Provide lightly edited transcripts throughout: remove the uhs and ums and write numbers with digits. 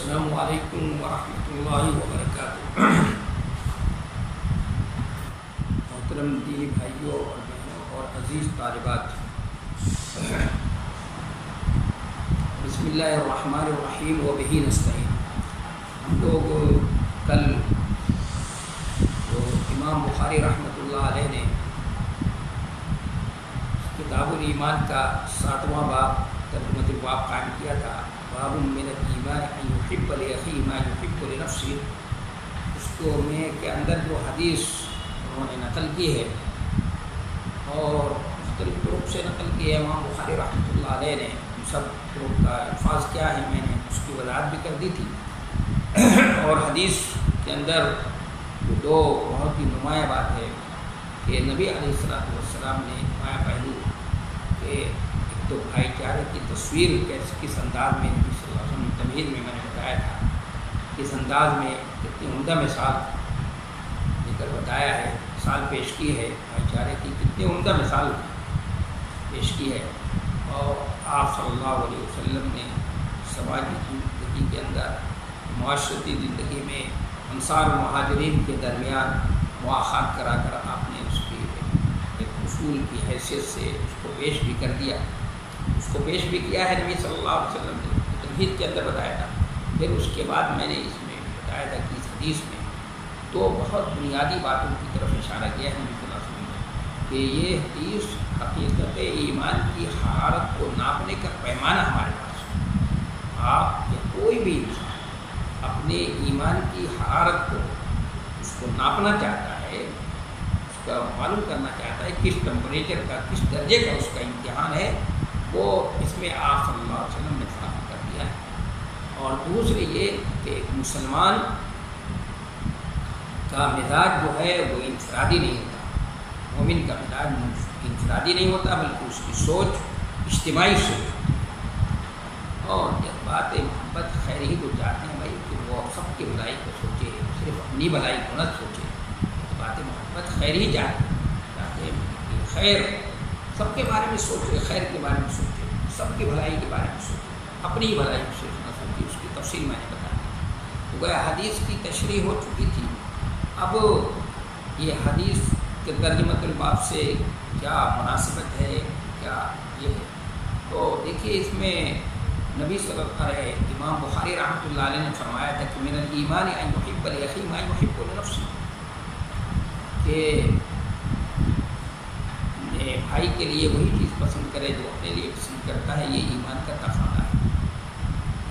السلام علیکم ورحمۃ اللہ وبرکاتہ۔ محترم دینی بھائیوں اور بہنوں اور عزیز طالبات، بسم اللہ الرحمن الرحیم وبہ نستعین۔ ہم لوگ کل جو امام بخاری رحمۃ اللہ علیہ نے کتاب الایمان کا 7واں باب ترجمۃ الباب قائم کیا تھا، باب من الایمان ان یحب لاخیہ ما یحب لنفسہ، اس کو میں کے اندر جو حدیث انہوں نے نقل کی ہے اور مختلف طرق سے نقل کی ہے امام بخاری رحمۃ اللہ علیہ نے، ان سب طرق کا الفاظ کیا ہے میں نے اس کی وضاحت بھی کر دی تھی۔ اور حدیث کے اندر جو دو بہت ہی نمایاں بات ہے کہ نبی علیہ السلام نے نمایاں پہلو کہ ایک تو بھائی چارے کی تصویر کس انداز میں نبی صلی اللہ علیہ وسلم تمہید میں نے بتایا تھا، کس انداز میں کتنی عمدہ مثال لے کر بتایا ہے، مثال پیش کی ہے بھائی چارے کی، کتنی عمدہ مثال پیش کی ہے۔ اور آپ صلی اللہ علیہ وسلم نے سماجی زندگی کے اندر، معاشرتی زندگی میں انصار و مہاجرین کے درمیان مواخات کرا کر آپ نے اس کی ایک اصول کی حیثیت سے اس کو پیش بھی کر دیا، اس کو پیش بھی کیا ہے نبی صلی اللہ علیہ وسلم نے تمہید کے اندر بتایا تھا۔ پھر اس کے بعد میں نے اس میں بتایا تھا کہ اس حدیث میں تو بہت بنیادی باتوں کی طرف اشارہ کیا ہے نبی صلی اللہ علیہ وسلم نے کہ یہ حدیث حقیقت ایمان کی حرارت کو ناپنے کا پیمانہ ہمارے پاس ہے۔ آپ یا کوئی بھی انسان اپنے ایمان کی حرارت کو اس کو ناپنا چاہتا ہے، اس کا معلوم کرنا چاہتا ہے کس ٹمپریچر کا، کس درجے کا اس کا امتحان ہے، وہ اس میں آپ صلی اللہ علیہ وسلم نے فراہم کر دیا ہے۔ اور دوسری یہ کہ ایک مسلمان کا مزاج جو ہے وہ انفرادی نہیں ہوتا، مومن کا مزاج انفرادی نہیں ہوتا بلکہ اس کی سوچ اجتماعی سوچ ہوتی ہے۔ اور جذبات محبت خیر ہی کو چاہتے ہیں بھائی کہ وہ سب کی بھلائی کو سوچے، صرف اپنی بھلائی کو نہ سوچے۔ جذبات محبت خیر ہی چاہتے ہیں کہ خیر سب کے بارے میں سوچے، خیر کے بارے میں سوچے، سب کی بھلائی کے بارے میں سوچے، اپنی ہی بھلائی کو سوچنا سوچے۔ اس کی تفصیل میں نے بتا دی تو گویا حدیث کی تشریح ہو چکی تھی۔ اب یہ حدیث کے ترجمۃ الباب سے کیا مناسبت ہے، کیا یہ ہے، تو دیکھیے اس میں نبی صلی اللہ علیہ امام بخاری رحمۃ اللہ علیہ نے فرمایا تھا کہ من الایمان ان یحب لاخیہ ما یحب لنفسہ، کہ بھائی کے لیے وہی چیز پسند کرے جو اپنے لیے پسند کرتا ہے، یہ ایمان کا تقاضا ہے،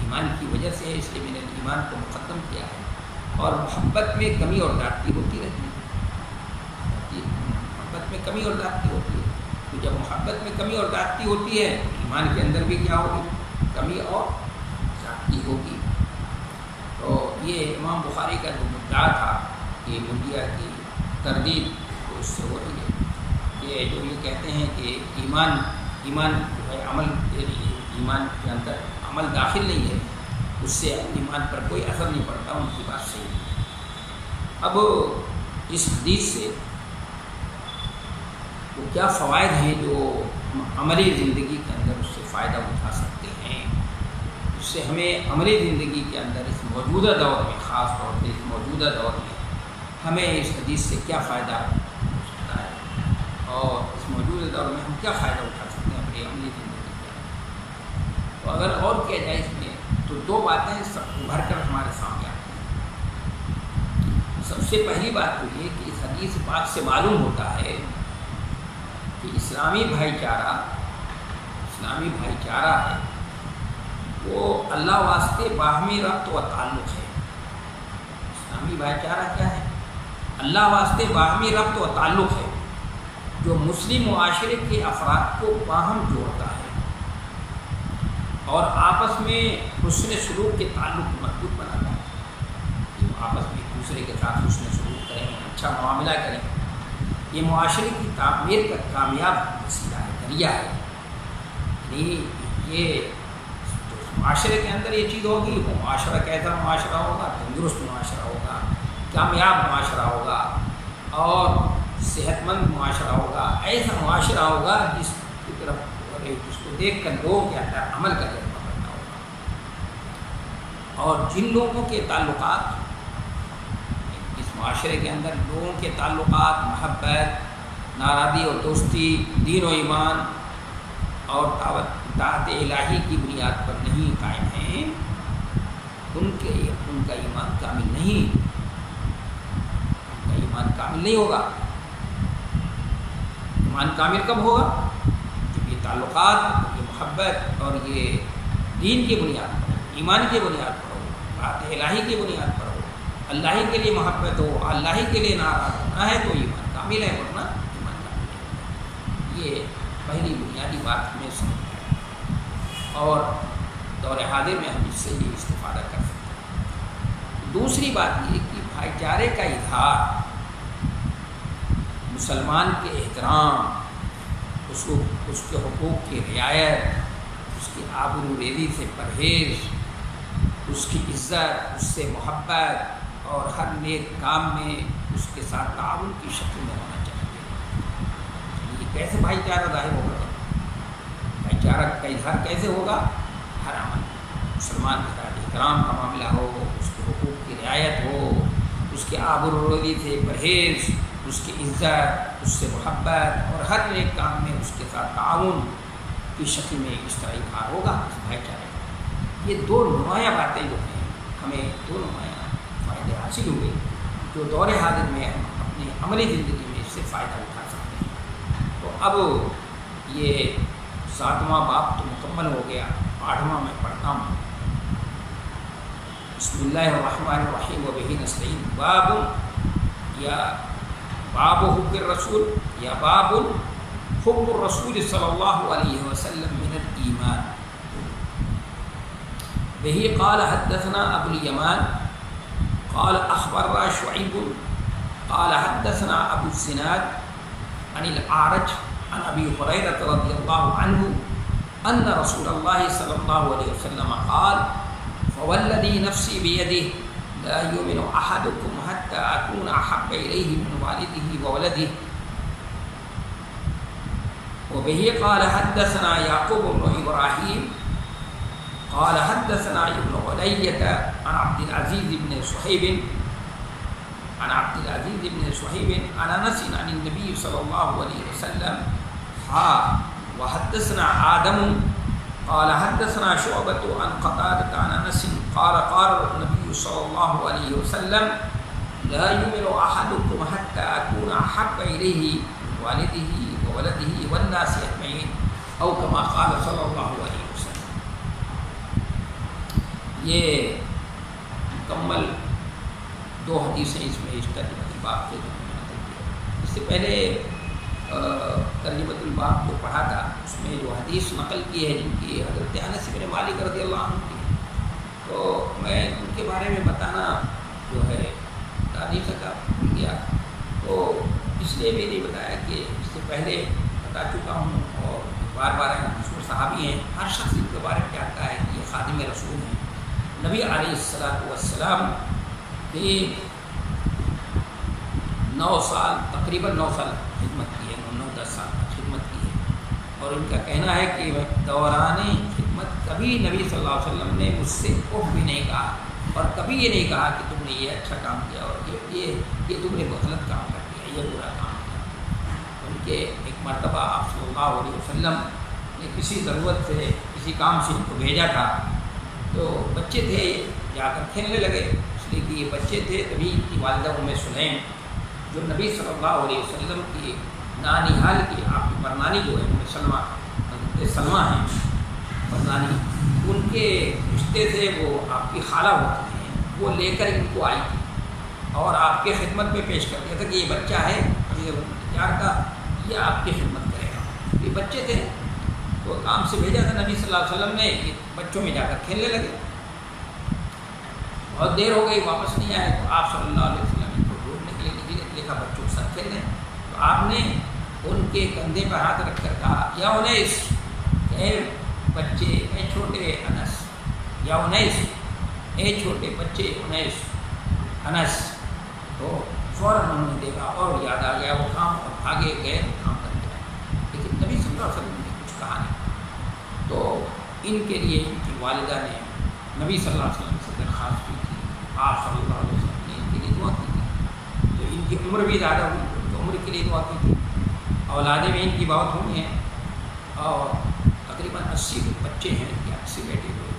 ایمان کی وجہ سے ہے، اس لیے میں نے ایمان کو مقدم کیا ہے۔ اور محبت میں کمی اور زیادتی ہوتی رہتی ہے، محبت میں کمی اور زیادتی ہوتی ہے، تو جب محبت میں کمی اور زیادتی ہوتی ہے ایمان کے اندر بھی کیا ہوگی، کمی اور زیادتی ہوگی۔ تو یہ امام بخاری کا جو مدعا تھا کہ مرجئہ کی تردید تو اس سے ہو رہی ہے کہ جو یہ کہتے ہیں کہ ایمان جو ہے عمل، ایمان کے اندر عمل داخل نہیں ہے، اس سے ایمان پر کوئی اثر نہیں پڑتا، ان کی بات صحیح ہے۔ اب اس حدیث سے وہ کیا فوائد ہیں جو عملی زندگی کے اندر اس سے فائدہ اٹھا سکتے ہیں، اس سے ہمیں عملی زندگی کے اندر اس موجودہ دور میں، خاص طور پہ اس موجودہ دور میں ہمیں اس حدیث سے کیا فائدہ ہو سکتا ہے، اور اس موجودہ دور میں ہم کیا فائدہ اٹھا سکتے ہیں اپنی عملی زندگی کے۔ تو اگر اور کیا جائے اس میں تو دو باتیں سب ابھر کر ہمارے سامنے آتی ہیں۔ سب سے پہلی بات تو یہ کہ اس حدیث پاک سے معلوم ہوتا ہے کہ اسلامی بھائی چارہ ہے وہ اللہ واسطے باہمی ربط و تعلق ہے۔ اسلامی بھائی چارہ کیا ہے؟ اللہ واسطے باہمی ربط و تعلق ہے، جو مسلم معاشرے کے افراد کو باہم جوڑتا ہے اور آپس میں حسن سلوک کے تعلق مضبوط بناتا ہے۔ یہ آپس میں ایک دوسرے کے ساتھ حسن سلوک کریں، اچھا معاملہ کریں، یہ معاشرے کی تعمیر کا کامیاب وسیلہ ہے، ذریعہ ہے۔ یعنی یہ معاشرے کے اندر یہ چیز ہوگی، وہ معاشرہ کیسا معاشرہ ہوگا، تندرست معاشرہ ہوگا، کامیاب معاشرہ ہوگا اور صحت مند معاشرہ ہوگا، ایسا معاشرہ ہوگا جس کی طرف جس کو دیکھ کر لوگوں کے اندر عمل کا جذبہ پیدا ہوگا۔ اور جن لوگوں کے تعلقات اس معاشرے کے اندر لوگوں کے تعلقات محبت، نارادی اور دوستی، دین و ایمان اور اطاعت الہی کی بنیاد پر نہیں قائم ہیں، ان کا ایمان کامل نہیں، ان کا ایمان کامل نہیں ہوگا۔ ایمان کامل کب ہوگا؟ جب یہ تعلقات، یہ محبت اور یہ دین کی بنیاد پر، ایمان کی بنیاد پر ہو، اطاعت الہی کی بنیاد پر ہو، اللہ ہی کے لیے محبت ہو، اللہ ہی کے لیے ناراض ہونا ہے، تو ایمان کامل ہے، ورنہ ایمان کامل نہیں۔ یہ پہلی بنیادی بات ہمیں سمجھ ہے، اور دور حاضر میں ہم اس سے یہ استفادہ کر سکتے ہیں۔ دوسری بات یہ کہ بھائی چارے کا اظہار، مسلمان کے احترام، اس کے حقوق کی رعایت، اس کی آبروریزی سے پرہیز، اس کی عزت، اس سے محبت، اور ہر نیک کام میں اس کے ساتھ تعاون کی شکل میں ہونا چاہیے۔ یہ کیسے بھائی چارہ ظاہر ہوگا؟ بھائی چارہ کا اظہار کیسے ہوگا؟ ہر عمل، مسلمان کے ساتھ احترام کا معاملہ ہو، اس کے حقوق کی رعایت ہو، اس کے آبروریزی سے پرہیز، اس کی عزت، اس سے محبت، اور ہر نیک کام میں اس کے ساتھ تعاون کی شکل میں اس طرح اظہار ہوگا اس بھائی چارے۔ یہ دو نمایاں باتیں جو ہیں، ہمیں دو نمایاں فائدے حاصل ہوئے جو دور حاضر میں ہم اپنی عملی زندگی میں اس سے فائدہ اٹھا سکتے ہیں۔ تو اب یہ 7واں باب تو مکمل ہو گیا، 8واں میں پڑھتا ہوں۔ بسم اللہ الرحمن الرحیم وبہ نستعین۔ باب یا باب حب الرسول یا باب حب الرسول صلی اللہ علیہ وسلم من الایمان۔ بہ قال حدثنا ابو الیمان قال اخبرنا شعیب قال حدثنا ابو الزناد عن الاعرج عن ابی ہریرہ رضی اللہ عنہ ان رسول اللہ صلی اللہ علیہ وسلم قال فوالذی نفسی بیدہ لا یؤمن احدکم حتی اکون احب الیہ من والدہ وولدہ۔ وبہ قال حدثنا یعقوب بن ابراہیم قال حدثنا ابن علیۃ عن عبد العزیز بن صہیب عن انس عن النبی صلی اللہ علیہ وسلم وحدثنا آدم قال حدثنا شعبۃ عن قتادۃ عن انس قال قال النبی صلی اللہ علیہ وسلم لا یؤمن احدکم حتی اکون احب الیہ من والدہ وولدہ والناس اجمعین او کما قال صلی اللہ علیہ وسلم۔ یہ مکمل دو حدیثیں اس میں اس ترجمۃ الباب کے اس سے پہلے ترجمۃ الباب جو پڑھا تھا اس میں جو حدیث نقل کی ہے جن کی حضرت انس بن مالک رضی اللہ عنہ کی، تو میں ان کے بارے میں بتانا جو ہے بتا نہیں سکا، گیا تو اس لیے بھی نہیں بتایا کہ اس سے پہلے بتا چکا ہوں، اور بار بار مشہور صحابی ہیں، ہر شخص ان کے بارے میں جانتا ہے کہ یہ خادم رسول ہیں، نبی علیہ السلام کی 9 سال تقریباً 9 سال خدمت کی ہے، 9-10 سال خدمت کی ہے، اور ان کا کہنا ہے کہ دوران خدمت کبھی نبی صلی اللہ علیہ وسلم نے مجھ سے اوہ بھی نہیں کہا، اور کبھی یہ نہیں کہا کہ تم نے یہ اچھا کام کیا اور یہ تم نے غلط کام کر دیا، یہ برا کام کیا۔ ان کے ایک مرتبہ آپ صلی اللہ علیہ وسلم نے کسی ضرورت سے کسی کام سے ان کو بھیجا تھا، تو بچے تھے جا کر کھیلنے لگے، اس لیے کہ یہ بچے تھے، تبھی ان کی والدہ سلیم جو نبی صلی اللہ علیہ وسلم کی نانیحال کی آپ کی پرنانی جو ہے سلمہ ہیں پرنانی، ان کے رشتے سے وہ آپ کی خالہ ہوتی ہیں، وہ لے کر ان کو آئی تھی اور آپ کے خدمت میں پیش کر دیا تھا کہ یہ بچہ ہے تیار کا، یہ آپ کی خدمت کرے گا۔ یہ بچے تھے تو کام سے بھیجا تھا نبی صلی اللہ علیہ وسلم نے، یہ بچوں میں جا کر کھیلنے لگے، بہت دیر ہو گئی واپس نہیں آئے، تو آپ صلی اللہ علیہ وسلم ان کو ڈھونڈنے کے لیے دیکھا بچوں کے ساتھ کھیل رہے ہیں، تو آپ نے ان کے کندھے پر ہاتھ رکھ کر کہا یا انیس، اے بچے، اے چھوٹے انس، یا انیس، اے چھوٹے بچے انس، تو فوراً انہوں نے دیکھا اور یاد آ گیا وہ کام، اور آگے گئے وہ کام کر کے آئے، لیکن نبی صلی اللہ علیہ وسلم نے کچھ کہا نہیں۔ تو ان کے لیے ان کی والدہ نے نبی صلی اللہ علیہ وسلم سے درخواست کی تھی، آپ صلی اللہ علیہ وسلم نے ان کے لیے دعا کی تھی، تو ان کی عمر بھی زیادہ ہوئی تو عمر کے لیے دعا کی تھی، اولادیں بھی ان کی بہت ہوئی ہیں اور تقریباً 80 بچے ہیں یا 80 بیٹے ہوئے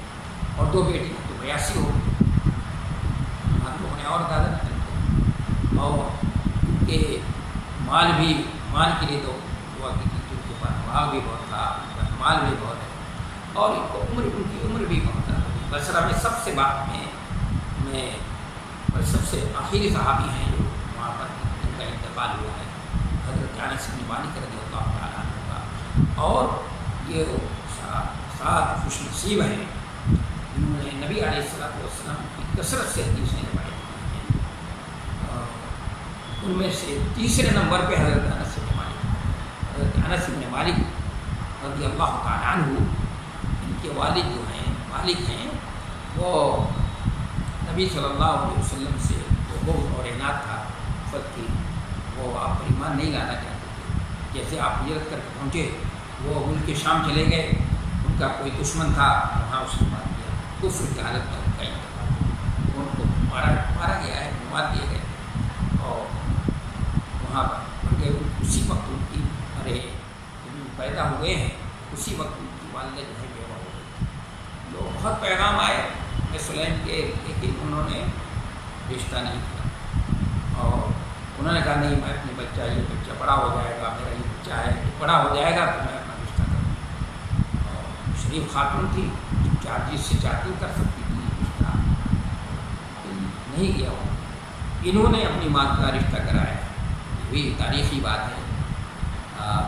اور 2 بیٹی ہیں تو 82 ہو گئے، ہم لوگوں نے اور زیادہ نکلتے اور ان کے مال کے لیے تو دعا کی تھی، ان کے پاس باغ بھی بہت تھا، ان کا مال بھی بہت ہے اور ان کی عمر بھی بہت ہے۔ بصرہ میں سب سے سب سے آخری صحابی ہیں جو وہاں پر ان کا انتقال ہوا ہے، حضرت انس بن مالک رضی اللہ تعالیٰ عنہ کا، اور یہ 7 خوش نصیب ہیں جنہوں نے نبی علیہ السلام کی کثرت سے حدیثیں روایت کی ہیں، ان میں سے تیسرے نمبر پہ حضرت انس بن مالک رضی اللہ تعالیٰ عنہ، ان کے والد جو ہیں مالک ہیں، وہ نبی صلی اللہ علیہ وسلم سے بغض اور عناد تھا، فت کی، وہ آپ پر ایمان نہیں لانا چاہتے تھے، جیسے آپ ہجرت کر کے پہنچے وہ ملک شام چلے گئے، ان کا کوئی دشمن تھا وہاں اس نے مار دیا، کفر کی حالت میں ان کا انتقال، ان کو مارا گیا ہے، مار دیے گئے اور وہاں پر اسی وقت ان کی پیدا ہوئے ہیں، اسی وقت ان کی والدہ جو ہے بیوہ ہو گئی، لوگ بہت پیغام آئے سلیم کے، لیکن انہوں نے رشتہ نہیں کیا اور انہوں نے کہا نہیں میں اپنے یہ بچہ بڑا ہو جائے گا، میرا یہ بچہ ہے بڑا ہو جائے گا تو میں اپنا رشتہ کروں، اور شریف خاتون تھی جس سے چاہتی کر سکتی تھی رشتہ، نہیں کیا انہوں نے اپنی ماں کا رشتہ کرایا، یہ تاریخی بات ہے،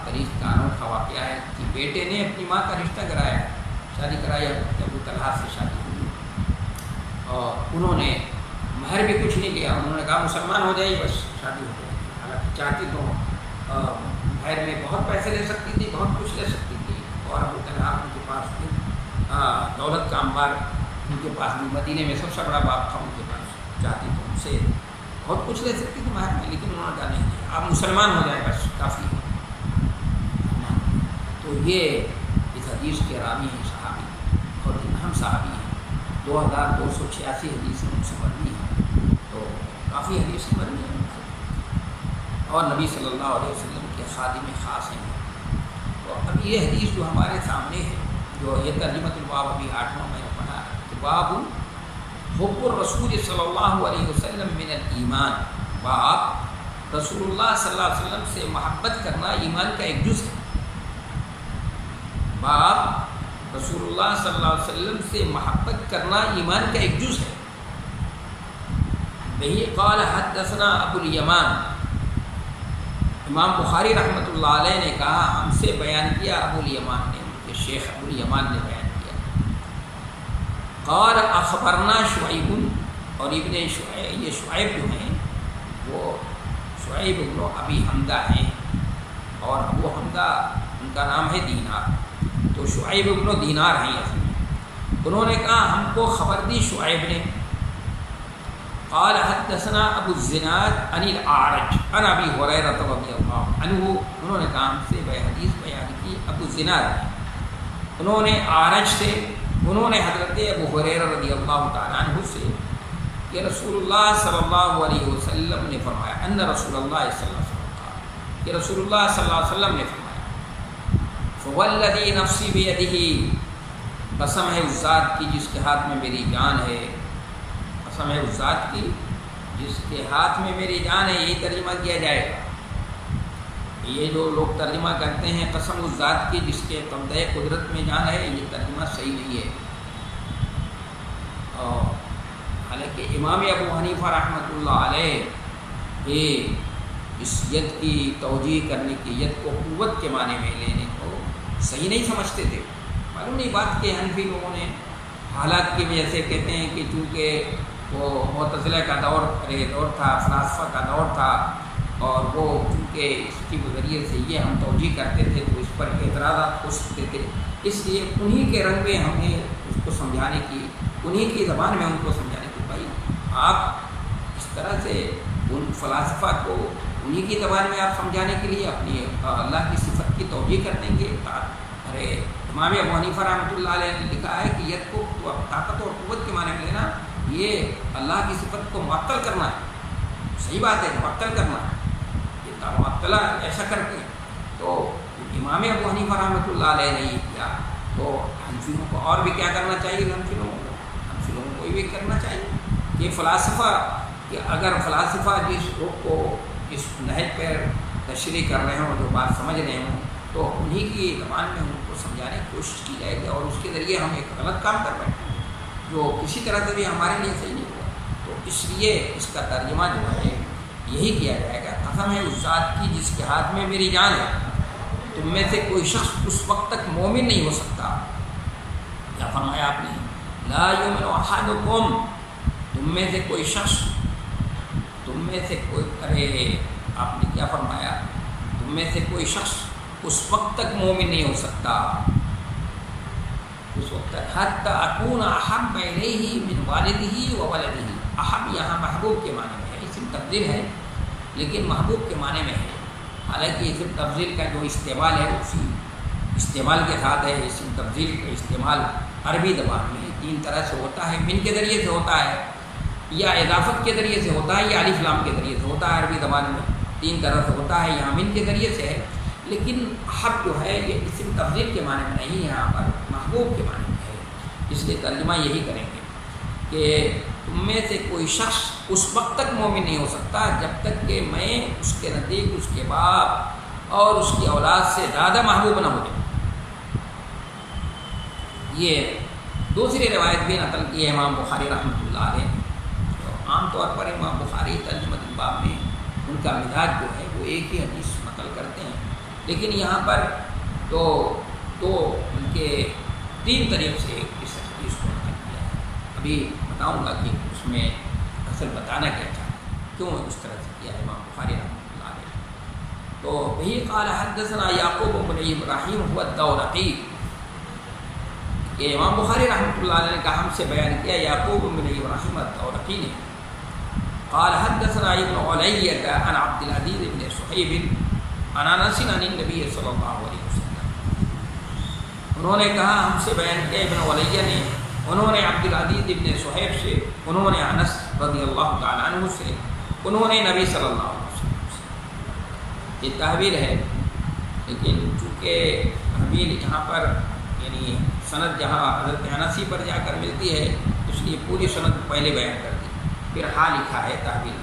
تاریخ کا انوکھا واقعہ ہے کہ بیٹے نے اپنی ماں کا رشتہ کرایا، شادی کرائی، ابو طلحہ سے شادی ہوئی اور انہوں نے مہر بھی کچھ نہیں لیا، انہوں نے کہا مسلمان ہو جائے بس شادی ہو جائے، حالانکہ چاہتی تو مہر میں بہت پیسے لے سکتی تھی، بہت کچھ لے سکتی تھی، اور ابو طلحہ ان کے پاس بھی دولت کا انبار ان کے پاس بھی، مدینے میں سب سے بڑا باپ تھا ان کے پاس، چاہتی تو ان سے بہت کچھ لے سکتی تھی مہر میں، لیکن انہوں نے کہا نہیں آپ مسلمان ہو جائے بس کافی ہے۔ تو یہ اس حدیث کے راوی ہیں صحابی اور اہم صحابی ہیں، 2286 حدیثیں ان سے مروی ہیں، تو کافی حدیثیں مروی ہیں ان سے، اور نبی صلی اللہ علیہ وسلم کے خادم خاص ہیں۔ تو اب یہ حدیث جو ہمارے سامنے ہے، جو یہ ترجمۃ الباب ابھی 8واں میں نے پڑھا کہ باب حب الرسول صلی اللہ علیہ وسلم من الایمان، باب رسول اللہ صلی اللہ علیہ وسلم سے محبت کرنا ایمان کا ایک جز ہے، باب رسول اللہ صلی اللہ علیہ وسلم سے محبت کرنا ایمان کا ایک جز ہے۔ بہی قال حدثنا ابو الیمان، امام بخاری رحمۃ اللہ علیہ نے کہا ہم سے بیان کیا ابو الیمان نے، ان کے شیخ ابو الیمان نے بیان کیا، قال اخبرنا شعیب، اور ابن شعیب، یہ شعیب جو ہیں وہ شعیب ابن ابی حمدہ ہیں، اور ابو حمدہ ان کا نام ہے دینار، تو شعیب ابن دینار ہیں اصل میں، انہوں نے کہا ہم کو خبر دی شعیب نے، قال حدثنا ابو الزناد عن الاعرج عن ابی ہریرہ رضی اللہ عنہ، انہوں نے کہا ہم سے حدیث بیان کی ابو الزناد نے، انہوں نے اعرج سے، انہوں نے حضرت ابو ہریرہ رضی اللہ تعالیٰ عنہ سے کہ رسول اللہ صلی اللہ علیہ وسلم نے فرمایا، ان رسول اللہ صلی اللہ علیہ وسلم قال، کہ رسول اللہ صلی اللہ علیہ وسلم نے فرمایا فوالذی نفسی بیدہ، قسم ہے اس ذات کی جس کے ہاتھ میں میری جان ہے، قسم ہے اس ذات کی جس کے ہاتھ میں میری جان ہے، یہی ترجمہ کیا جائے گا۔ یہ جو لوگ ترجمہ کرتے ہیں قسم اس ذات کی جس کے قبضۂ قدرت میں جان ہے، یہ ترجمہ صحیح نہیں ہے، اور حالانکہ امام ابو حنیفہ رحمۃ اللہ علیہ یہ اس ید کی توجیہ کرنے کی، ید کو قوت کے معنی میں لینے کو صحیح نہیں سمجھتے تھے، معلوم نہیں بات کہ حنفی لوگوں نے حالات کی وجہ سے کہتے ہیں کہ چونکہ وہ معتزلہ کا دور تھا، فلاسفہ کا دور تھا، اور وہ چونکہ اس کے ذریعے سے یہ ہم توجیہ کرتے تھے تو اس پر اعتراضات ہو سکتے تھے، اس لیے انہی کے رنگ میں ہم نے اس کو سمجھانے کی، انہی کی زبان میں ان کو سمجھانے کی، بھائی آپ اس طرح سے ان فلاسفہ کو انہی کی زبان میں آپ سمجھانے کے لیے اپنی اللہ کی صفت کی توجیہ کر دیں گے، ارے امام ابو حنیفہ رحمۃ اللہ علیہ نے لکھا ہے کہ ید کو طاقت اور قوت کے معنی میں لینا یہ اللہ کی صفت کو معطل کرنا ہے. صحیح بات ہے، معطل کرنا ہے، یہ معطلہ ایسا کرتے ہیں. تو امام ابو حنیفہ رحمۃ اللہ علیہ نے یہ کیا، تو حنفیوں کو اور بھی کیا کرنا چاہیے، حنفی لوگوں کو یہ بھی کرنا چاہیے کہ فلاسفہ، کہ اگر فلاسفہ جس رخ کو اس نہج پر تشریح کر رہے ہوں، جو بات سمجھ رہے ہوں، تو انہی کی زبان میں ان کو سمجھانے کی کوشش کی جائے گی، اور اس کے ذریعے ہم ایک غلط کام کر بیٹھے ہیں جو کسی طرح سے بھی ہمارے لیے صحیح نہیں ہوا. تو اس لیے اس کا ترجمہ جو ہے یہی کیا جائے گا، قسم ہے اس ذات کی جس کے ہاتھ میں میری جان ہے، تم میں سے کوئی شخص اس وقت تک مومن نہیں ہو سکتا. کیا فرمایا آپ نے، لا یؤمن احدکم، تم میں سے کوئی شخص، تم میں سے کوئی، ارے آپ نے کیا فرمایا، تم میں سے کوئی شخص اس وقت تک مومن نہیں ہو سکتا، اس وقت تک حتی اکون احب الیہ من والدہ و ولدہ. احب یہاں محبوب کے معنی میں ہے، اسم تفضیل ہے لیکن محبوب کے معنی میں ہے. حالانکہ اسم تفضیل کا جو استعمال ہے اسی استعمال کے ساتھ ہے. اسم تفضیل کا استعمال عربی زبان میں تین طرح سے ہوتا ہے، من کے ذریعے سے ہوتا ہے، یا اضافت کے ذریعے سے ہوتا ہے، یا الف لام کے ذریعے سے ہوتا ہے. عربی زبان میں تین طرح سے ہوتا ہے، یہاں من کے ذریعے سے ہے. لیکن حب جو ہے یہ اسم تفضیل کے معنی میں نہیں، یہاں پر محبوب کے معنی میں ہے. اس لیے ترجمہ یہی کریں گے کہ تم میں سے کوئی شخص اس وقت تک مومن نہیں ہو سکتا جب تک کہ میں اس کے نزدیک اس کے باپ اور اس کی اولاد سے زیادہ محبوب نہ ہو جاؤں. یہ دوسری روایت بھی نقل کی ہے امام بخاری رحمۃ اللہ علیہ. تو عام طور پر امام بخاری ترجمہ الباب میں ان کا مزاج جو ہے وہ ایک ہی حدیث نقل کرتے ہیں، لیکن یہاں پر تو ان کے تین طریق سے اس حدیث کو نقل کیا ہے. ابھی بتاؤں گا کہ اس میں اصل بتانا کیا چاہتا ہے، کیوں اس طرح سے کیا ہے امام بخاری رحمۃ اللہ علیہ. تو وہی قال حدثنا یعقوب بن ابراہیم هو الدورقی، کہ امام بخاری رحمۃ اللہ علیہ نے کہا ہم سے بیان کیا یعقوب بن ابراہیم الدورقی نے. قال حدثنا ابن علیہ عن عبد العزیز بن صہیب عن انس عن النبی صلی اللہ علیہ وسلم. انہوں نے کہا ہم سے بیان کیا ابن علیہ نے، انہوں نے عبد العزیز ابن صہیب سے، انہوں نے انس رضی اللہ تعالیٰ عنہ سے، انہوں نے نبی صلی اللہ علیہ وسلم سے. یہ تحویل ہے، لیکن چونکہ تحویل یہاں پر یعنی سند جہاں حضرت انسی پر جا کر ملتی ہے اس لیے پوری سند پہلے بیان کر دی، پھر ہاں لکھا ہے تحویل.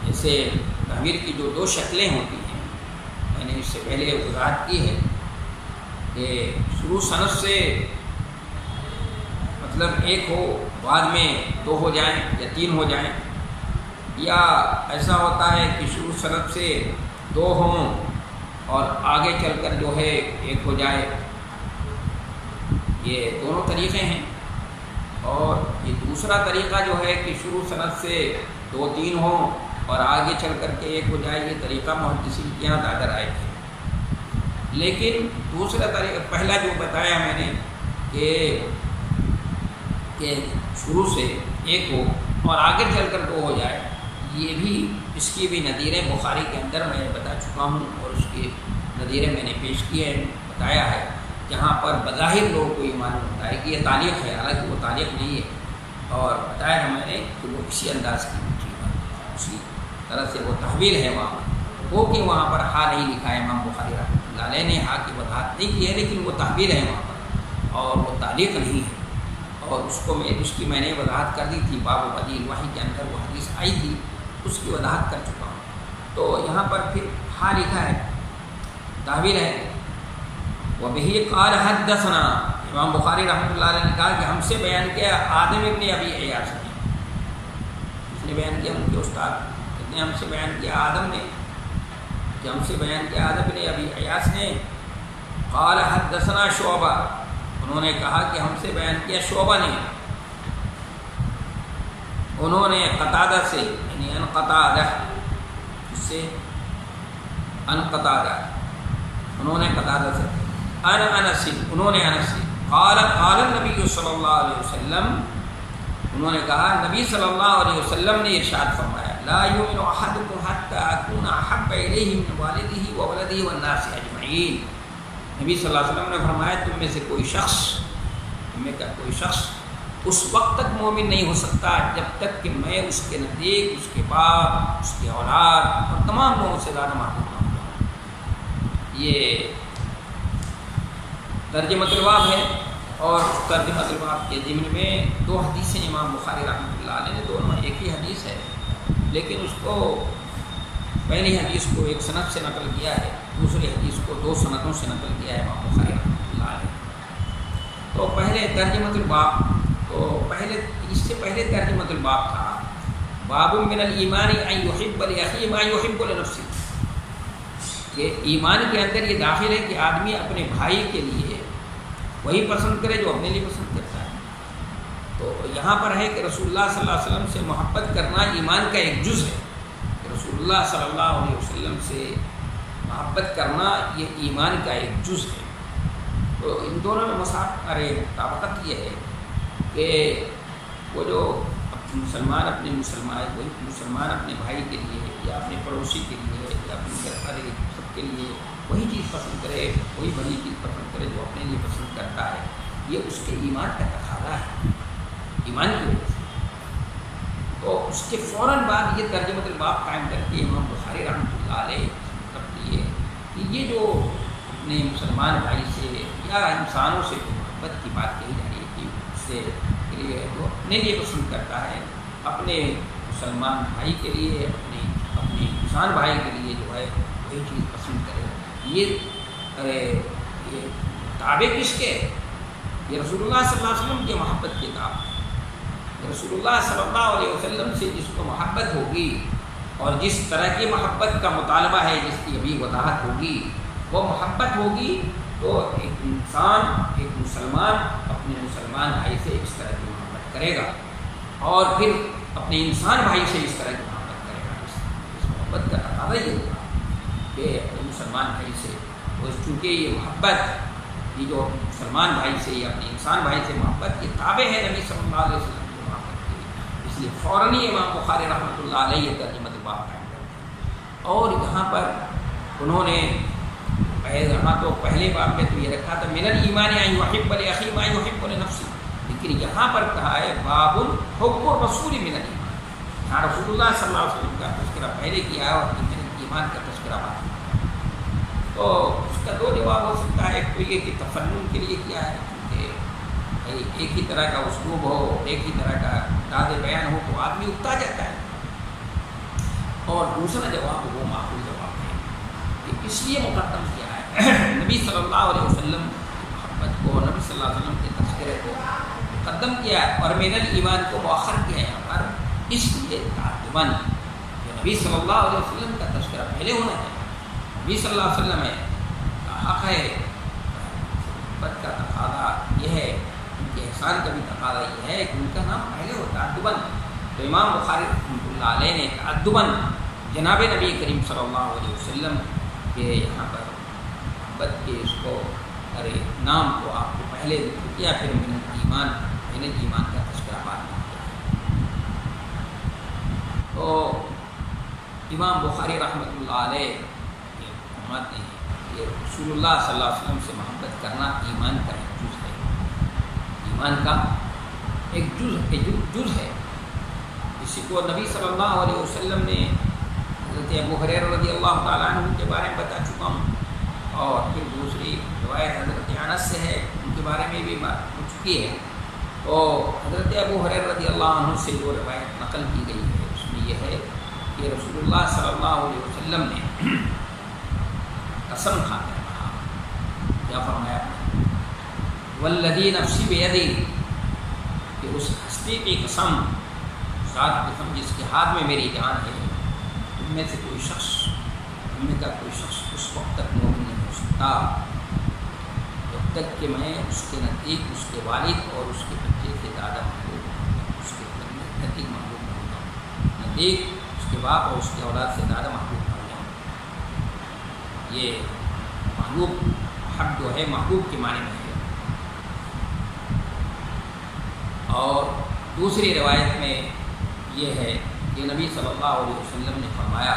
جیسے تحویل کی جو دو شکلیں ہوتی ہیں، میں نے اس سے پہلے وضاحت کی ہے کہ شروع سند سے مطلب ایک ہو، بعد میں دو ہو جائیں یا تین ہو جائیں، یا ایسا ہوتا ہے کہ شروع سند سے دو ہوں اور آگے چل کر جو ہے ایک ہو جائے. یہ دونوں طریقے ہیں. اور یہ دوسرا طریقہ جو ہے کہ شروع سند سے دو تین ہوں اور آگے چل کر کے ایک ہو جائے، یہ طریقہ محدثین کے یہاں زیادہ رائج ہے. لیکن دوسرا طریقہ پہلا جو بتایا میں نے کہ شروع سے ایک ہو اور آگے چل کر دو ہو جائے، یہ بھی اس کی بھی نظیریں بخاری کے اندر میں بتا چکا ہوں، اور اس کی نظیریں میں نے پیش کی ہے، بتایا ہے، جہاں پر بظاہر لوگوں کو یہ معلوم ہوتا ہے کہ یہ تعلیق ہے، حالانکہ وہ تعلیق نہیں ہے. اور بتایا ہے میں نے کہ وہ اسی انداز کی ہوتی ہے، اسی طرح سے وہ تحویل ہے. وہاں وہ کہ وہاں پر ہا نہیں لکھا ہے، امام بخاری رحمۃ اللہ علیہ نے ہا کی وضاحت نہیں کی ہے، لیکن وہ تحویل ہے وہاں پر، اور وہ تعلیق نہیں ہے. اور اس کی میں نے وضاحت کر دی تھی، باب بدیل وحی کے اندر وہ حدیث آئی تھی، اس کی وضاحت کر چکا ہوں. تو یہاں پر پھر ہا لکھا ہے، تحویل ہے. وبه قال حدثنا، امام بخاری رحمۃ اللہ علیہ نے کہا کہ ہم سے بیان کیا آدم ابن ابی ایاس نے. اس نے بیان کیا ان کے استاد نے ہم سے بیان کیا آدم نے، کہ ہم سے بیان کیا آدم ابن ابی ایاس نے. قال حدثنا شعبہ، انہوں نے کہا کہ ہم سے بیان کیا شعبہ نے، انہوں نے قتادہ سے، یعنی ان قتادہ، اس سے ان قتادہ، انہوں نے قتادہ سے، ان انس، انہوں نے انس سے، قال النبی صلی اللہ علیہ وسلم، انہوں نے کہا نبی صلی اللہ علیہ وسلم نے ارشاد فرمایا، لا یؤمن احدکم حتی اکون احب الیہ من والدہ وولدہ والناس اجمعین. نبی صلی اللہ علیہ وسلم نے فرمایا تم میں سے کوئی شخص اس وقت تک مومن نہیں ہو سکتا جب تک کہ میں اس کے نزدیک اس کے باپ، اس کے اولاد اور تمام لوگوں سے زیادہ محبوب نہ ہو جاؤں۔ یہ ترجمۃ الباب ہے، اور اس ترجمۃ الباب کے ضمن میں 2 حدیثیں امام بخاری رحمۃ اللہ علیہ نے، دونوں ایک ہی حدیث ہے، لیکن اس کو پہلی حدیث کو ایک سند سے نقل کیا ہے، دوسری حدیث کو 2 سندوں سے نقل کیا ہے امام بخاری رحمۃ اللہ علیہ۔ تو پہلے ترجمۃ الباب، تو اس سے پہلے ترجمۃ الباب تھا باب من الایمان ان یحب لاخیہ ما یحب لنفسہ، کہ ایمان کے اندر یہ داخل ہے کہ آدمی اپنے بھائی کے لیے وہی پسند کرے جو اپنے لیے پسند کرتا ہے۔ تو یہاں پر ہے کہ رسول اللہ صلی اللہ علیہ وسلم سے محبت کرنا ایمان کا ایک جز ہے، کہ رسول اللہ صلی اللہ علیہ وسلم سے محبت کرنا یہ ایمان کا ایک جز ہے۔ تو ان دونوں میں مطابقت یہ ہے کہ وہ جو مسلمان اپنے بھائی کے لیے یا اپنے پڑوسی کے لیے یا اپنے گھر والے سب کے لیے وہی چیز پسند کرے، وہی بڑی چیز پسند کرے جو اپنے لیے پسند کرتا ہے، یہ اس کے ایمان کا تقاضا ہے، ایمان کی وجہ سے۔ تو اس کے فوراً بعد یہ ترجمۃ الباب قائم کر کے امام بخاری رحمۃ اللہ علیہ کہ یہ جو اپنے مسلمان بھائی سے یا انسانوں سے محبت کی بات کہی جا رہی ہے کہ اس سے لیے جو اپنے لیے پسند کرتا ہے، اپنے مسلمان بھائی کے لیے، اپنے انسان بھائی کے لیے جو ہے وہی چیز پسند کرے، یہ تابع کس کے؟ یہ رسول اللہ صلی اللہ علیہ وسلم کی محبت کے تابع۔ رسول اللہ صلی اللہ علیہ وسلم سے جس کو محبت ہوگی اور جس طرح کی محبت کا مطالبہ ہے، جس کی ابھی وضاحت ہوگی، وہ محبت ہوگی تو ایک مسلمان اپنے مسلمان بھائی سے اس طرح کی محبت کرے گا، اور پھر اپنے انسان بھائی سے اس طرح کی محبت کرے گا۔ اس محبت کا تقاضا یہ ہوگا کہ اپنے مسلمان بھائی سے، چونکہ یہ محبت، یہ جو مسلمان بھائی سے یا اپنے انسان بھائی سے محبت، یہ تابع ہے نبی صلی اللہ علیہ وسلم کی محبت کی، اس لیے فوراً ہی امام بخاری رحمۃ اللہ علیہ ترجمۃ الباب قائم کرتے ہیں۔ اور یہاں پر انہوں نے تو پہلے باب میں تو یہ رکھا تھا من الایمان ان یحب لاخیہ ما یحب لنفسہ، لیکن یہاں پر کہا ہے باب حب الرسول من الایمان، یہاں رسول اللہ صلی اللہ علیہ وسلم کا تذکرہ پہلے کیا ہے اور ایمان کا تذکرہ بعد میں۔ تو اس کا 2 جواب ہو سکتا ہے، ایک تو یہ کہ تفنن کے لیے کیا ہے کہ ایک ہی طرح کا اسلوب ہو، ایک ہی طرح کا انداز بیان ہو تو آدمی اکتا جاتا ہے، اور دوسرا جواب وہ معقول جواب ہے کہ اس لیے مقدم کیا ہے نبی صلی اللہ علیہ وسلم کی محبت کو، نبی صلی اللہ علیہ وسلم کے تذکرے کو مقدم کیا ہے اور من الایمان کو مؤخر کیا ہے یہاں پر، اس لیے تعظیماً کہ نبی صلی اللہ علیہ وسلم کا تذکرہ پہلے ہونا ہے، نبی صلی اللہ علیہ وسلم ہے کا حق ہے، محبت کا تقاضا یہ ہے، ان کے احسان کا بھی تقاضا یہ ہے کہ ان کا نام پہلے ہو تعظیماً۔ تو امام بخاری رحمۃ اللہ علیہ نے تعظیماً جناب نبی کریم صلی اللہ علیہ وسلم کے یہاں پر کے اس کو نام کو آپ کو پہلے ذکر کیا، پھر من الایمان کا تذکرہ بعد میں کیا۔ تو امام بخاری رحمۃ اللہ علیہ فرماتے ہیں کہ رسول اللہ صلی اللہ علیہ وسلم سے محبت کرنا ایمان کا ایک جز ہے، ایمان کا ایک جز ہے۔ اسی کو نبی صلی اللہ علیہ وسلم نے حضرت ابو ہریرہ رضی اللہ تعالیٰ عنہ کے بارے میں بتا چکا ہوں، اور پھر دوسری روایت حضرت انس سے ہے، ان کے بارے میں بھی بات ہو چکی ہے۔ تو حضرت ابو ہریرہ رضی اللہ عنہ سے جو روایت نقل کی گئی ہے اس میں یہ ہے کہ رسول اللہ صلی اللہ علیہ وسلم نے قسم کھا کر کہا، کیا فرمایا؟ والذی نفسی بیدی، کہ اس ہستی کی قسم، ذات کی قسم جس کے ہاتھ میں میری جان ہے، ان میں سے کوئی شخص، ان میں کا کوئی شخص اس وقت تک مومن نہیں ہو سکتا جب تک کہ میں اس کے نزدیک اس کے والد اور اس کے بچے سے زیادہ محبوب ہوں، اس کے نزدیک محبوب نہ ہو جاؤں، نزدیک اس کے باپ اور اس کے اولاد سے زیادہ محبوب نہ ہو جاؤں۔ یہ محبوب، حق جو ہے محبوب کے معنی میں ہے۔ اور دوسری روایت میں یہ ہے کہ نبی صلی اللہ علیہ وسلم نے فرمایا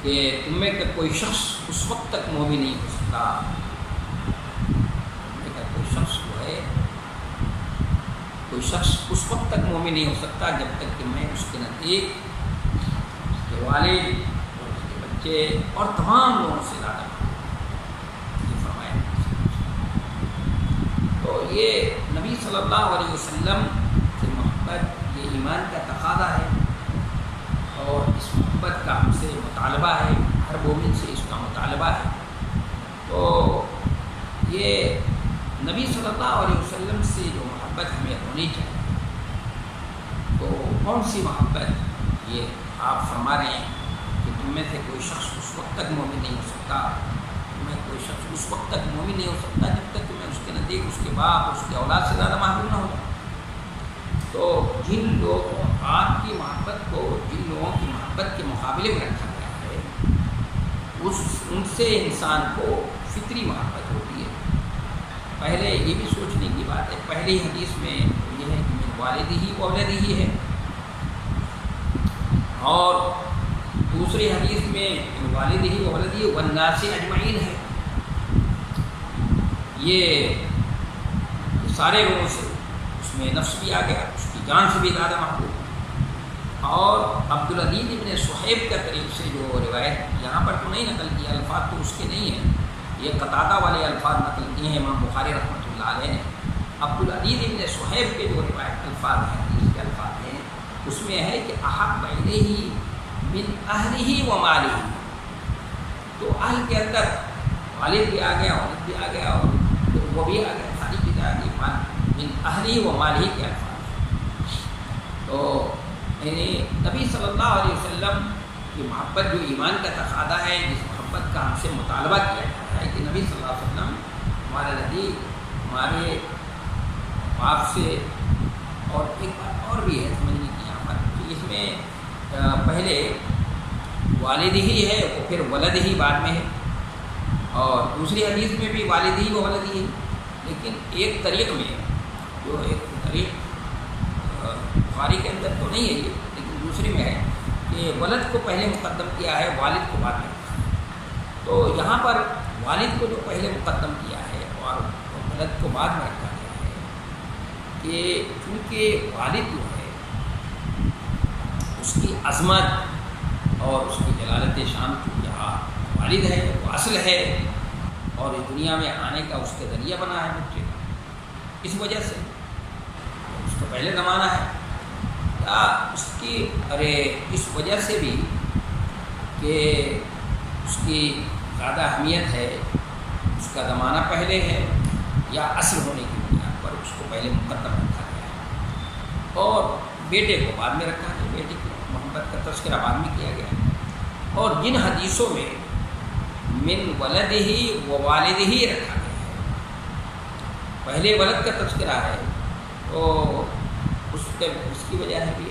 کہ تم میں کا کوئی شخص اس وقت تک مومن نہیں ہو سکتا کوئی شخص اس وقت تک مومن نہیں ہو سکتا جب تک کہ میں اس کے نزدیک اس کے والد اور اس کے بچے اور تمام لوگوں سے زیادہ یہ فرمایا۔ تو یہ نبی صلی اللہ علیہ وسلم سے محبت یہ ایمان کا تقاضا ہے، اور اس محبت کا ہم سے مطالبہ ہے، ہر مومن سے اس کا مطالبہ ہے۔ تو یہ نبی صلی اللہ علیہ وسلم سے جو محبت ہمیں ہونی چاہیے، تو کون سی محبت؟ یہ آپ فرما رہے ہیں کہ تم میں سے کوئی شخص اس وقت تک مومن نہیں ہو سکتا، میں کوئی شخص اس وقت تک مومن نہیں ہو سکتا جب تک کہ میں اس کے نزدیک اس کے باپ اس کے اولاد سے زیادہ محبوب نہ ہو جاؤں۔ تو جن لوگوں آپ کی محبت کو جن لوگوں کی محبت کے مقابلے میں رکھا گیا ہے، ان سے انسان کو فطری محبت ہوتی ہے۔ پہلے یہ بھی سوچنے کی بات ہے، پہلی حدیث میں یہ ہے کہ من والدہ و ولدہ ہے، اور دوسری حدیث میں من والدہ و ولدہ والناس اجمعین ہے۔ یہ سارے لوگوں سے، اس میں نفس بھی آ گیا، اس کی جان سے بھی زیادہ محبوب۔ اور عبدالعزیز ابن صہیب کا طریق سے جو روایت یہاں پر تو نہیں نقل کیا، الفاظ تو اس کے نہیں ہیں، یہ قطادہ والے الفاظ نقل کیے ہیں امام بخاری رحمۃ اللہ علیہ نے۔ عبدالعزیز ابن صہیب کے جو روایت الفاظ ہیں، حدیث کے الفاظ ہیں، اس میں ہے کہ احب الیہ من اہلہ و مالہ، تو اہل کے اندر والد بھی آ گیا، والد بھی آ گیا، اور وہ بھی آ گیا، ساری چیزیں آ گئی، من اہلہ و مالہ کے الفاظ۔ تو یعنی نبی صلی اللہ علیہ وسلم کی محبت جو ایمان کا تقاضا ہے، جس محبت کا ہم سے مطالبہ کیا جاتا ہے کہ نبی صلی اللہ علیہ وسلم ہمارے نزدیک ہمارے باپ سے، اور ایک بات اور بھی ہے سمجھنے کی یہاں پر کہ اس میں پہلے والد ہی ہے، اور پھر ولد ہی بعد میں ہے، اور دوسری حدیث میں بھی والد ہی و ولد ہی ہے، لیکن ایک طریق میں جو ایک طریق بخاری کے اندر تو نہیں ہے یہ، لیکن دوسری میں ہے کہ ولد کو پہلے مقدم کیا ہے، والد کو بعد میں۔ تو یہاں پر والد کو جو پہلے مقدم کیا ہے اور ولد کو بعد میں رکھا گیا ہے کہ چونکہ والد جو ہے اس کی عظمت اور اس کی جلالت شان یہاں والد ہے، وہ اصل ہے، اور اس دنیا میں آنے کا اس کا ذریعہ بنا ہے بچے کا، اس وجہ سے اس کا پہلے زمانہ ہے، یا اس کی اس وجہ سے بھی کہ اس کی زیادہ اہمیت ہے، اس کا زمانہ پہلے ہے، یا اصل ہونے کی بنیاد پر اس کو پہلے مقدم رکھا گیا ہے، اور بیٹے کو بعد میں رکھا گیا، بیٹے کی محبت کا تذکرہ بعد میں کیا گیا ہے۔ اور جن حدیثوں میں من ولدہ و والدہ رکھا گیا ہے، پہلے ولد کا تذکرہ ہے، تو اس کی وجہ ہے بھی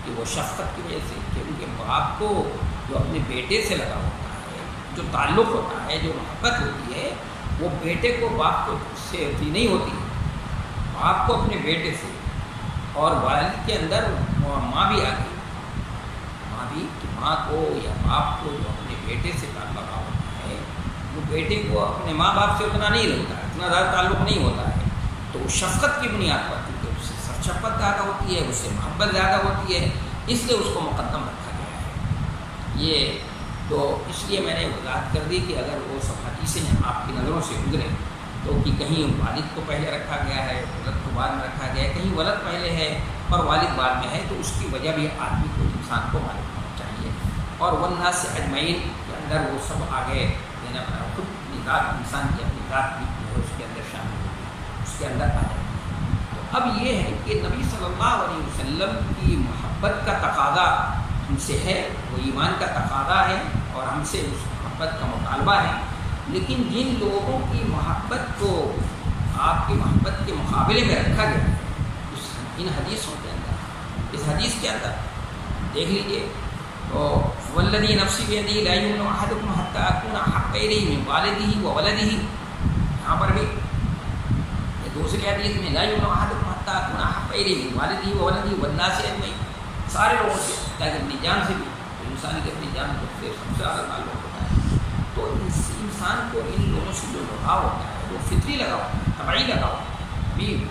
کہ وہ شفقت کی وجہ سے، کہ ان کے باپ کو جو اپنے بیٹے سے لگا ہوتا ہے، جو تعلق ہوتا ہے، جو محبت ہوتی ہے، وہ بیٹے کو باپ کو سے ہوتی نہیں ہوتی، باپ کو اپنے بیٹے سے، اور والد کے اندر ماں بھی آ گئی، ماں بھی، کہ ماں کو یا باپ کو جو اپنے بیٹے سے تعلق لگا ہوتا ہے، وہ بیٹے کو اپنے ماں باپ سے اتنا نہیں رہتا ہے، اتنا زیادہ تعلق نہیں ہوتا ہے، تو وہ شفقت کی بنیاد پر، شفقت زیادہ ہوتی ہے، اس سے محبت زیادہ ہوتی ہے، اس لیے اس کو مقدم رکھا گیا ہے۔ یہ تو اس لیے میں نے وضاحت کر دی کہ اگر وہ سب حدیثیں آپ کی نظروں سے گزریں تو کہ کہیں والد کو پہلے رکھا گیا ہے، ولد کو بعد میں رکھا گیا ہے، کہیں ولد پہلے ہے اور والد بعد میں ہے، تو اس کی وجہ بھی آدمی کو، انسان کو معلوم ہونا چاہیے۔ اور والناس اجمعین کے اندر وہ سب آگے دینا خود اپنی ذات، انسان کی اپنی ذات بھی اس کے اندر شامل ہوگی، اس کے اندر آ جائے۔ اب یہ ہے کہ نبی صلی اللہ علیہ وسلم کی محبت کا تقاضا ہم سے ہے، وہ ایمان کا تقاضا ہے، اور ہم سے اس محبت کا مطالبہ ہے، لیکن جن لوگوں کی محبت کو آپ کی محبت کے مقابلے میں رکھا گیا ہے ان حدیثوں کے اندر، اس حدیث کے اندر دیکھ لیجیے، تو والذی نفسی بیدہ لا یؤمن احدکم حتی اکون احب الیہ من والدہ و ولدہ، یہاں پر بھی دوسری حدیث میں لا یؤمن احدکم حتی اکون احب الیہ من والدہ و ولدہ والناس اجمعین، سارے لوگوں سے، تاکہ اپنی جان سے بھی، انسان کی اپنی جان کو سب سے زیادہ تعلق ہوتا ہے، تو انسان کو ان لوگوں سے جو لگاؤ ہوتا ہے وہ فطری لگاؤ، طبعی لگاؤ، ابھی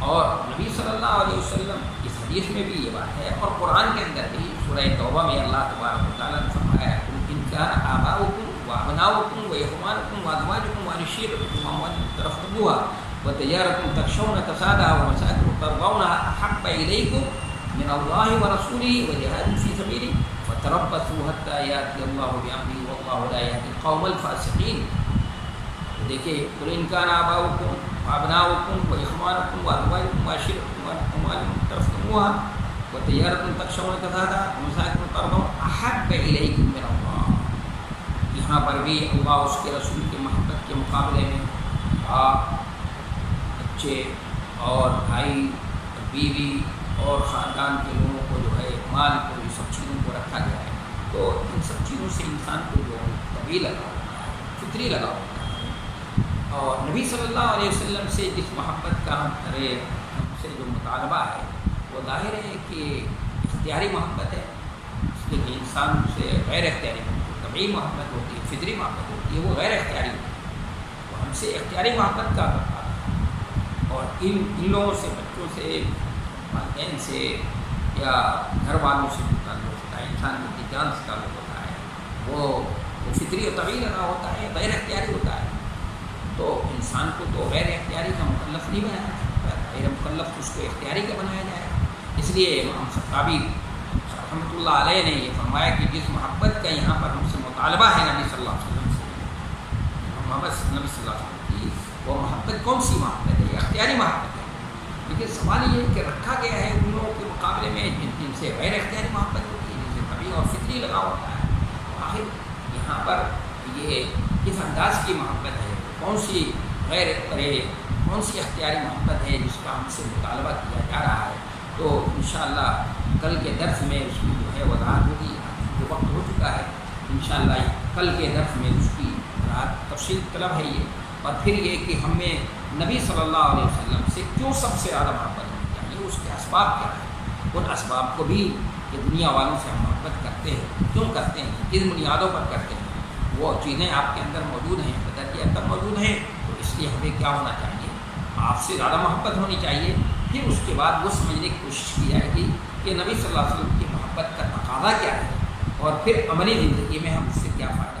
اور نبی صلی اللہ علیہ وسلم اس حدیث میں بھی یہ بات ہے، اور قرآن کے اندر بھی سورہ توبہ میں اللہ تبارک و تعالیٰ نے فرمایا ہے ان کان آباؤکم وابناؤکم واخوانکم وازواجکم وعشیرتکم واموال اقترفتموها وتجارة تخشون کسادها ومساکن ترضونها احب الیکم من اللہ ورسولہ وجہاد فی سبیلہ فتربصوا حتی یأتی اللہ بامرہ واللہ لا یہدی القوم الفاسقین۔ دیکھیے قل ان کان آباؤکم وابناؤکم واخوانکم وازواجکم وعشیرتکم واموال اقترفتموها وتجارة تخشون کسادها ومساکن ترضونها احب الیکم من اللہ۔ یہاں پر بھی اللہ اس کے رسول کی محبت کے مقابلے میں باپ، بچے اور بھائی، بیوی اور خاندان کے لوگوں کو جو ہے مال کو، یہ سب چیزوں کو رکھا گیا ہے۔ تو ان سب چیزوں سے انسان کو جو طبیعی لگا ہوتا ہے، فطری لگا ہوتا ہے، اور نبی صلی اللہ علیہ وسلم سے جس محبت کا ہم سے جو مطالبہ ہے وہ ظاہر ہے کہ اختیاری محبت ہے، اس لیے کہ انسان سے غیر اختیاری طبیعی محبت ہوتی ہے، فطری محبت ہوتی ہے، وہ غیر اختیاری ہوتی ہے، تو ہم سے اختیاری محبت کا مطالبہ ہے، اور ان لوگوں سے، بچوں سے، والدین سے یا گھر والوں سے تعلق ہوتا ہے، انسان کی جان سے تعلق ہوتا ہے، وہ فطری اور طبیعی لگا ہوتا ہے، غیر اختیاری ہوتا ہے۔ تو انسان کو تو غیر اختیاری کا مکلف نہیں بنایا جا سکتا، غیر مکلف اس کو اختیاری کا بنایا جائے۔ اس لیے امام خطابی رحمۃ اللہ علیہ نے یہ فرمایا کہ جس محبت کا یہاں پر ہم سے مطالبہ ہے نبی صلی اللہ علیہ وسلم سے، محبت نبی صلی اللہ علیہ وسلم کی، وہ محبت کون سی محبت ہے؟ یہ اختیاری محبت ہے۔ لیکن سوال یہ ہے کہ رکھا گیا ہے ان لوگوں کے مقابلے میں جن سے غیر اختیاری محبت ہوتی ہے، جن سے طبیعی اور فطری لگا ہوتا ہے، آخر یہاں پر یہ کس انداز کی محبت ہے، کون سی کون سی اختیاری محبت ہے جس کا ہم سے مطالبہ کیا جا رہا ہے؟ تو انشاءاللہ کل کے درس میں اس کی جو ہے وضاحت ہوگی، جو وقت ہو چکا ہے، انشاءاللہ کل کے درس میں اس کی تفصیل طلب ہے یہ، اور پھر یہ کہ ہمیں نبی صلی اللہ علیہ وسلم سے کیوں سب سے زیادہ محبت ہونی چاہیے، اس کے اسباب کیا ہیں، ان اسباب کو بھی کہ دنیا والوں سے ہم محبت کرتے ہیں، کیوں کرتے ہیں، کن بنیادوں پر کرتے ہیں، وہ چیزیں آپ کے اندر موجود ہیں، بدر کے اندر موجود ہیں، تو اس لیے ہمیں کیا ہونا چاہیے، آپ سے زیادہ محبت ہونی چاہیے۔ پھر اس کے بعد وہ سمجھنے کی کوشش کی جائے گی کہ نبی صلی اللہ علیہ وسلم کی محبت کا تقاضا کیا ہے، اور پھر عملی زندگی میں ہم اس سے کیا فائدہ